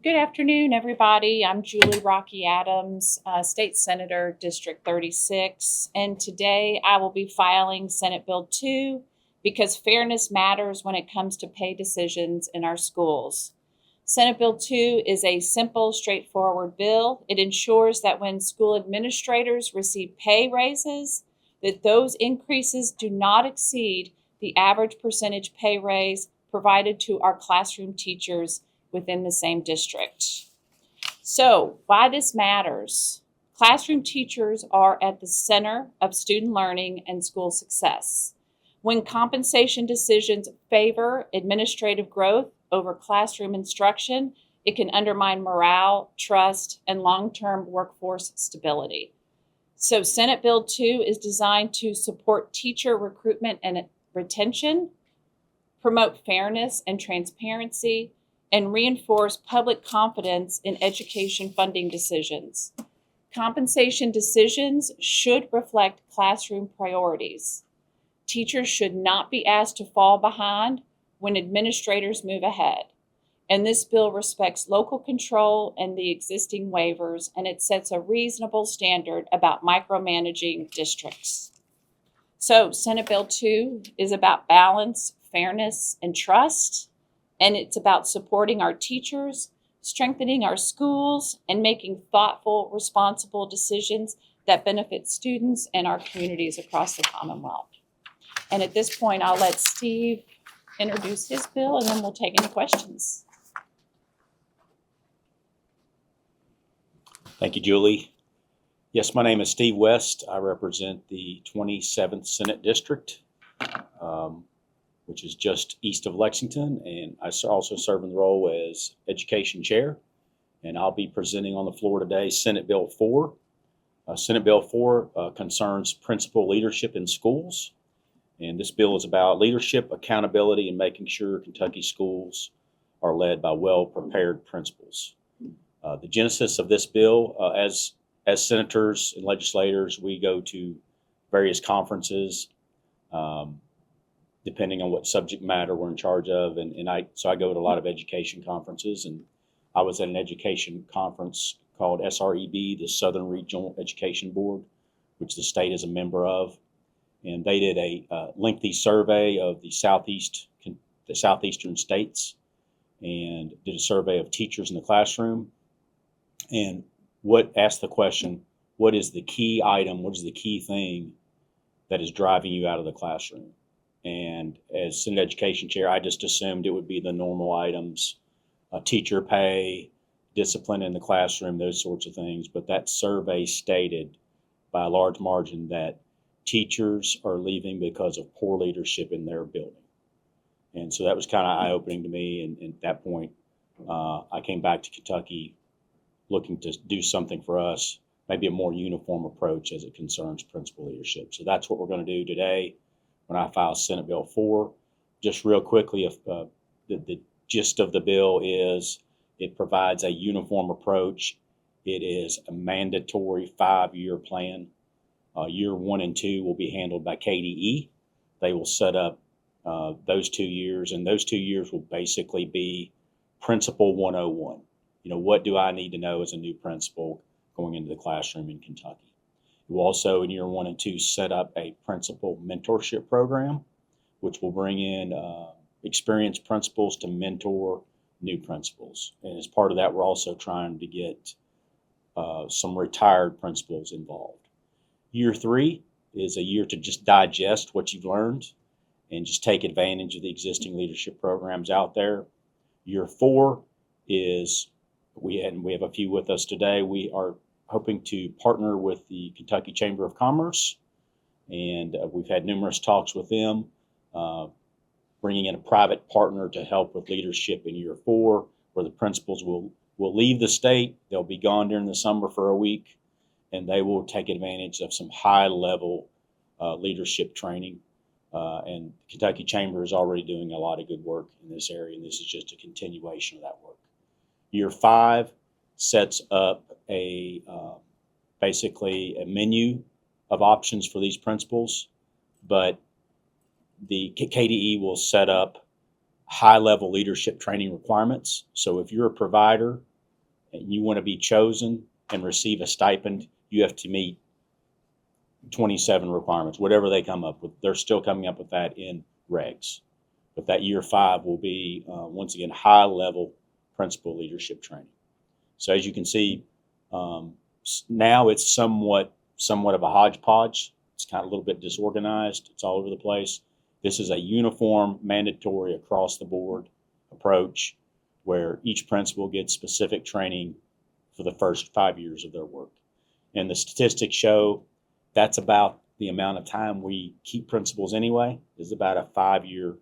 Good afternoon, everybody. I'm Julie Raque Adams, State Senator, District 36, and today I will be filing Senate Bill 2 because fairness matters when it comes to pay decisions in our schools. Senate Bill 2 is a simple, straightforward bill. It ensures that when school administrators receive pay raises, that those increases do not exceed the average percentage pay raise provided to our classroom teachers within the same district. So, why this matters? Classroom teachers are at the center of student learning and school success. When compensation decisions favor administrative growth over classroom instruction, it can undermine morale, trust, and long-term workforce stability. So, Senate Bill 2 is designed to support teacher recruitment and retention, promote fairness and transparency, and reinforce public confidence in education funding decisions. Compensation decisions should reflect classroom priorities. Teachers should not be asked to fall behind when administrators move ahead. And this bill respects local control and the existing waivers, and it sets a reasonable standard about micromanaging districts. So, Senate Bill 2 is about balance, fairness, and trust. And it's about supporting our teachers, strengthening our schools, and making thoughtful, responsible decisions that benefit students and our communities across the Commonwealth. And at this point, I'll let Steve introduce his bill, and then we'll take any questions. Thank you, Julie. Yes, my name is Steve West. I represent the 27th Senate District, which is just east of Lexington, and I also serve in the role as Education Chair. And I'll be presenting on the floor today Senate Bill 4. Senate Bill 4 concerns principal leadership in schools. And this bill is about leadership, accountability, and making sure Kentucky schools are led by well-prepared principals. The genesis of this bill, as senators and legislators, we go to various conferences, depending on what subject matter we're in charge of. So I go to a lot of education conferences, and I was at an education conference called SREB, the Southern Regional Education Board, which the state is a member of. And they did a lengthy survey of the southeastern states, and did a survey of teachers in the classroom, and asked the question, what is the key item, what is the key thing that is driving you out of the classroom? And as Senate Education Chair, I just assumed it would be the normal items, teacher pay, discipline in the classroom, those sorts of things. But that survey stated by a large margin that teachers are leaving because of poor leadership in their building. And so that was kind of eye-opening to me. And at that point, I came back to Kentucky looking to do something for us, maybe a more uniform approach as it concerns principal leadership. So that's what we're going to do today when I file Senate Bill 4. Just real quickly, the gist of the bill is it provides a uniform approach. It is a mandatory 5-year plan. Year 1 and 2 will be handled by KDE. They will set up those 2 years, and those 2 years will basically be Principal 101. What do I need to know as a new principal going into the classroom in Kentucky? We'll also, in year 1 and 2, set up a principal mentorship program, which will bring in experienced principals to mentor new principals. And as part of that, we're also trying to get some retired principals involved. Year 3 is a year to just digest what you've learned and just take advantage of the existing leadership programs out there. Year 4 is, we have a few with us today. We are hoping to partner with the Kentucky Chamber of Commerce, and we've had numerous talks with them, bringing in a private partner to help with leadership in year 4, where the principals will leave the state. They'll be gone during the summer for a week, and they will take advantage of some high-level leadership training. And the Kentucky Chamber is already doing a lot of good work in this area, and this is just a continuation of that work. Year 5 sets up basically a menu of options for these principals, but the KDE will set up high-level leadership training requirements. So if you're a provider and you want to be chosen and receive a stipend, you have to meet 27 requirements, whatever they come up with. They're still coming up with that in regs. But that year 5 will be, once again, high level principal leadership training. So as you can see, now it's somewhat of a hodgepodge. It's kind of a little bit disorganized. It's all over the place. This is a uniform, mandatory, across the board approach where each principal gets specific training for the first 5 years of their work. And the statistics show that's about the amount of time we keep principals anyway, is about a 5-year,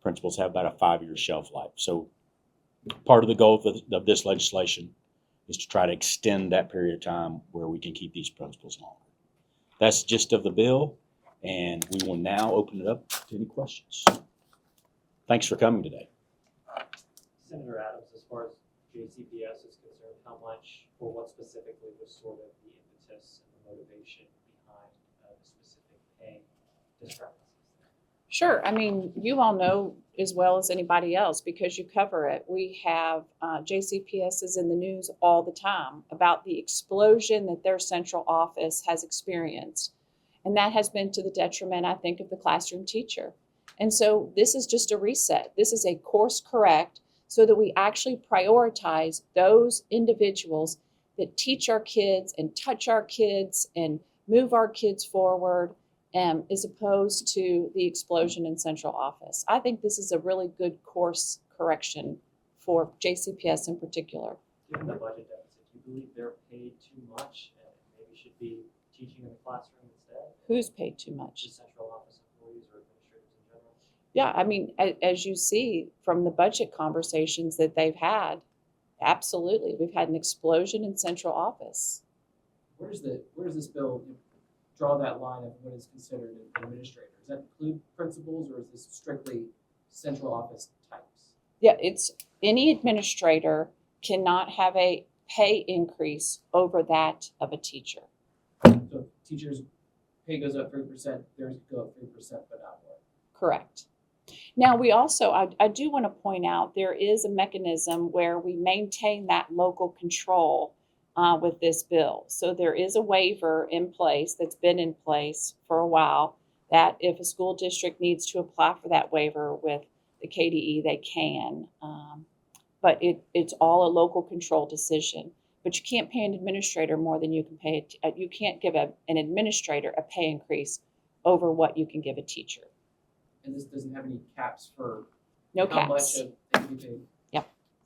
principals have about a 5-year shelf life. So part of the goal of this legislation is to try to extend that period of time where we can keep these principals longer. That's the gist of the bill, and we will now open it up to any questions. Thanks for coming today. Senator Adams, as far as JCPS is concerned, how much or what specifically was sort of the impetus and the motivation behind the specific pay discrepancies? Sure. I mean, you all know as well as anybody else because you cover it. We have JCPS is in the news all the time about the explosion that their central office has experienced. And that has been to the detriment, I think, of the classroom teacher. And so this is just a reset. This is a course correct so that we actually prioritize those individuals that teach our kids and touch our kids and move our kids forward, as opposed to the explosion in central office. I think this is a really good course correction for JCPS in particular. Given the budget deficit, do you believe they're paid too much and maybe should be teaching in the classroom instead? Who's paid too much? The central office employees or administrators in general? Yeah, I mean, as you see from the budget conversations that they've had, absolutely. We've had an explosion in central office. Where does this bill draw that line of what is considered an administrator? Does that include principals, or is this strictly central office types? Yeah, it's any administrator cannot have a pay increase over that of a teacher. So teachers' pay goes up 3%, theirs go up 3%, but not more. Correct. Now, we also, I do want to point out, there is a mechanism where we maintain that local control with this bill. So there is a waiver in place that's been in place for a while that if a school district needs to apply for that waiver with the KDE, they can. But it's all a local control decision. But you can't pay an administrator more than you can pay. You can't give an administrator a pay increase over what you can give a teacher. And this doesn't have any caps for No how caps. much of it can be paid.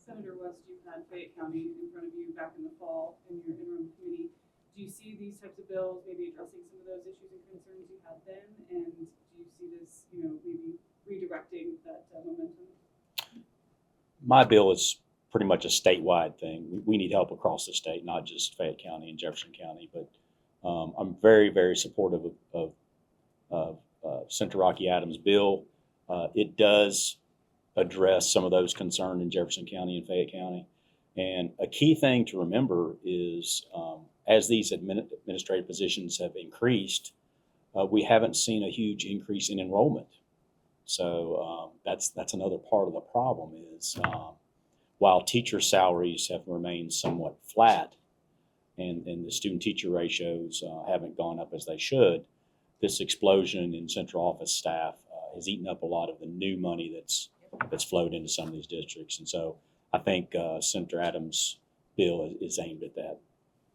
Senator West, you've had Fayette County in front of you back in the fall in your interim committee. Do you see these types of bills maybe addressing some of those issues and concerns you had then? And do you see this, maybe redirecting that momentum? My bill is pretty much a statewide thing. We need help across the state, not just Fayette County and Jefferson County. But I'm very, very supportive of Senator Raque Adams' bill. It does address some of those concerns in Jefferson County and Fayette County. And a key thing to remember is as these administrative positions have increased, we haven't seen a huge increase in enrollment. So that's another part of the problem is while teacher salaries have remained somewhat flat and the student-teacher ratios haven't gone up as they should, this explosion in central office staff has eaten up a lot of the new money that's flowed into some of these districts. And so I think Senator Adams' bill is aimed at that.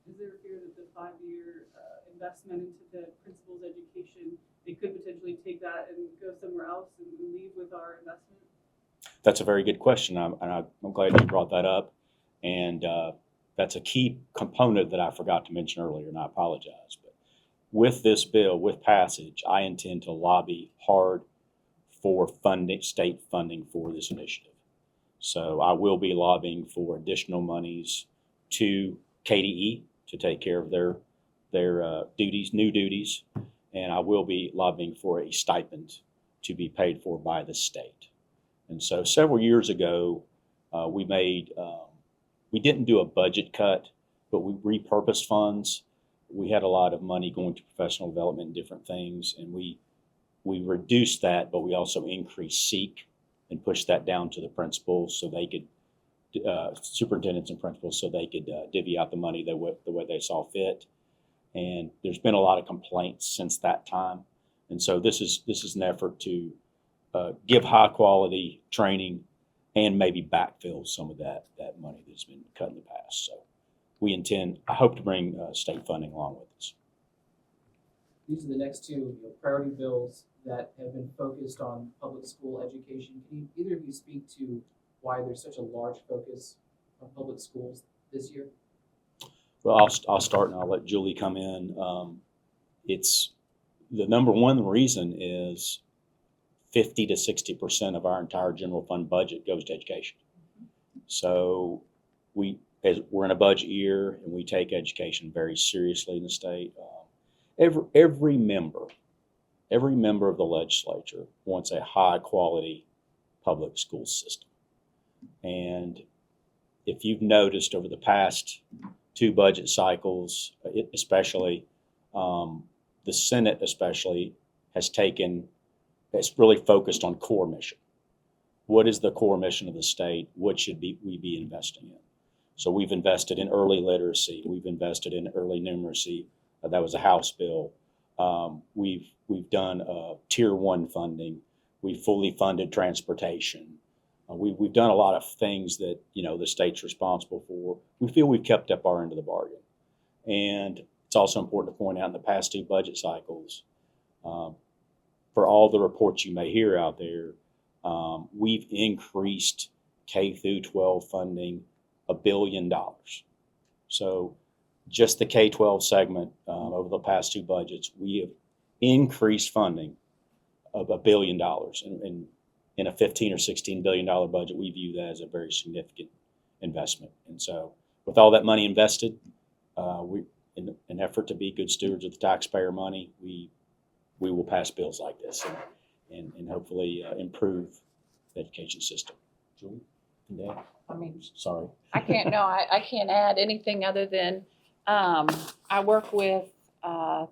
Is there a fear that the 5-year investment into the principal's education, they could potentially take that and go somewhere else and leave with our investment? That's a very good question. I'm glad you brought that up. And that's a key component that I forgot to mention earlier, and I apologize. But with this bill, with passage, I intend to lobby hard for funding, state funding for this initiative. So I will be lobbying for additional monies to KDE to take care of their new duties, and I will be lobbying for a stipend to be paid for by the state. And so several years ago, we didn't do a budget cut, but we repurposed funds. We had a lot of money going to professional development and different things, and we reduced that, but we also increased SEEK and pushed that down to the principals so they could superintendents and principals so they could divvy out the money the way they saw fit. And there's been a lot of complaints since that time. And so this is an effort to give high quality training and maybe backfill some of that money that's been cut in the past. So I hope to bring state funding along with us. These are the next two priority bills that have been focused on public school education. Can either of you speak to why there's such a large focus on public schools this year? Well, I'll start and I'll let Julie come in. It's the number one reason is 50 to 60% of our entire general fund budget goes to education. So we're in a budget year and we take education very seriously in the state. Every member of the legislature wants a high quality public school system. And if you've noticed over the past two budget cycles, especially the Senate especially has really focused on core mission. What is the core mission of the state? What should we be investing in? So we've invested in early literacy. We've invested in early numeracy. That was a House bill. We've done tier 1 funding. We've fully funded transportation. We've done a lot of things that the state's responsible for. We feel we've kept up our end of the bargain. And it's also important to point out in the past two budget cycles, for all the reports you may hear out there, we've increased K through 12 funding $1 billion. So just the K-12 segment over the past two budgets, we have increased funding of $1 billion. And in a $15 or $16 billion budget, we view that as a very significant investment. And so with all that money invested, in an effort to be good stewards of the taxpayer money, we will pass bills like this and hopefully improve the education system. Julie? Dan? I mean, Sorry. I can't add anything other than I work with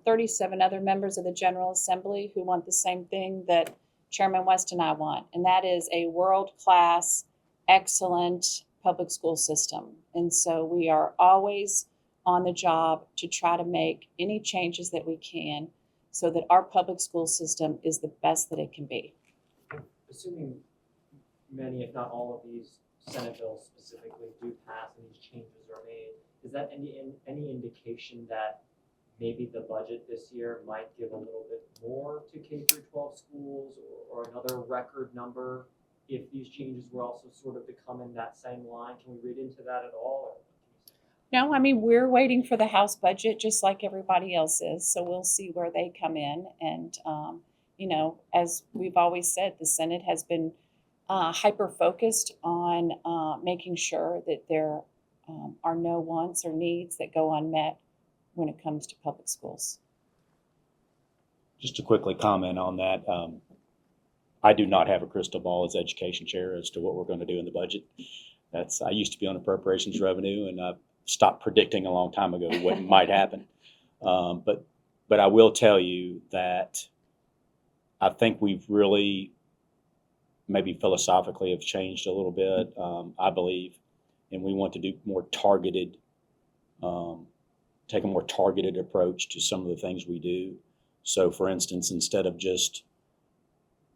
37 other members of the General Assembly who want the same thing that Chairman West and I want, and that is a world-class, excellent public school system. And so we are always on the job to try to make any changes that we can so that our public school system is the best that it can be. Assuming many, if not all of these Senate bills specifically do pass and these changes are made, is that any indication that maybe the budget this year might give a little bit more to K through 12 schools or another record number if these changes were also sort of to come in that same line? Can we read into that at all? Or No, I mean, we're waiting for the House budget just like everybody else is. So we'll see where they come in. And, as we've always said, the Senate has been hyper-focused on making sure that there are no wants or needs that go unmet when it comes to public schools. Just to quickly comment on that, I do not have a crystal ball as education chair as to what we're going to do in the budget. I used to be on appropriations revenue, and I've stopped predicting a long time ago what might happen. But I will tell you that I think we've really maybe philosophically have changed a little bit, I believe, and we want to do more targeted, take a more targeted approach to some of the things we do. So for instance, instead of just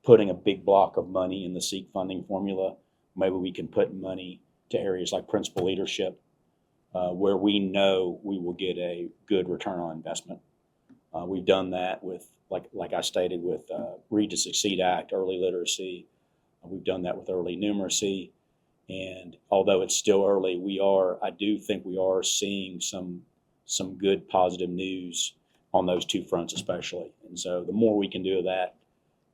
putting a big block of money in the SEEK funding formula, maybe we can put money to areas like principal leadership, where we know we will get a good return on investment. We've done that with, like I stated, with Read to Succeed Act, early literacy. We've done that with early numeracy. And although it's still early, I do think we are seeing some good positive news on those two fronts especially. And so the more we can do of that,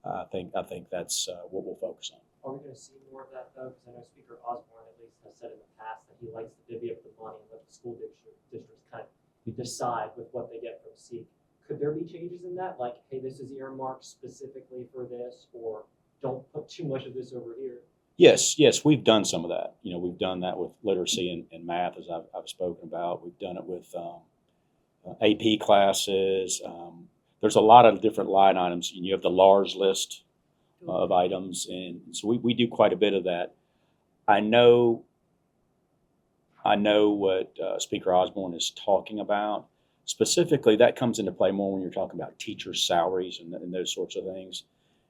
I think that's what we'll focus on. are we going to see more of that though? Because I know Speaker Osborne at least has said in the past that he likes to divvy up the money and let the school districts kind of decide with what they get from SEEK. Could there be changes in that? Like, hey, this is earmarked specifically for this, or don't put too much of this over here? Yes, we've done some of that. We've done that with literacy and math, as I've spoken about. We've done it with AP classes. There's a lot of different line items. You have the large list of items, and so we do quite a bit of that. I know I know what Speaker Osborne is talking about. Specifically, that comes into play more when you're talking about teacher salaries and those sorts of things.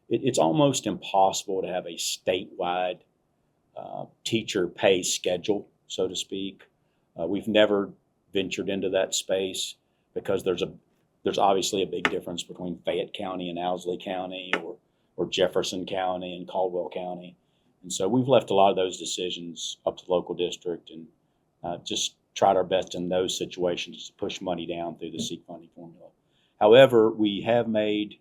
It's almost impossible to have a statewide teacher pay schedule, so to speak. We've never ventured into that space because there's obviously a big difference between Fayette County and Owsley County, or Jefferson County and Caldwell County. And so we've left a lot of those decisions up to the local district and just tried our best in those situations to push money down through the SEEK funding formula. However, we have made,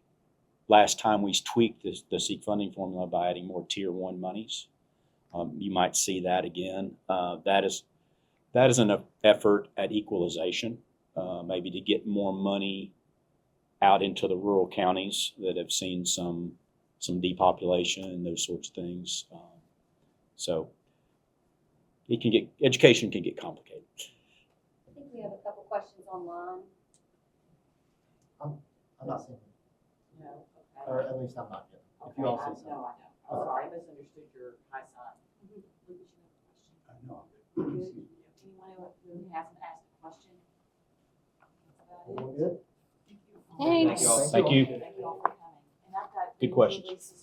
last time we tweaked the SEEK funding formula by adding more tier 1 monies. You might see that again. That is an effort at equalization, maybe to get more money out into the rural counties that have seen some depopulation and those sorts of things. So education can get complicated. I think we have a couple questions online. I'm not seeing it, No, or okay. at least I'm not yet. If Okay, you all I see know, something. I know. I'm sorry, I misunderstood your high sign. Lucas, you have a question? No. Good. Anyone who hasn't asked a question? That's about it. Everyone good? Thanks. Thank you. Thank you all for coming. And I've got Good questions. releases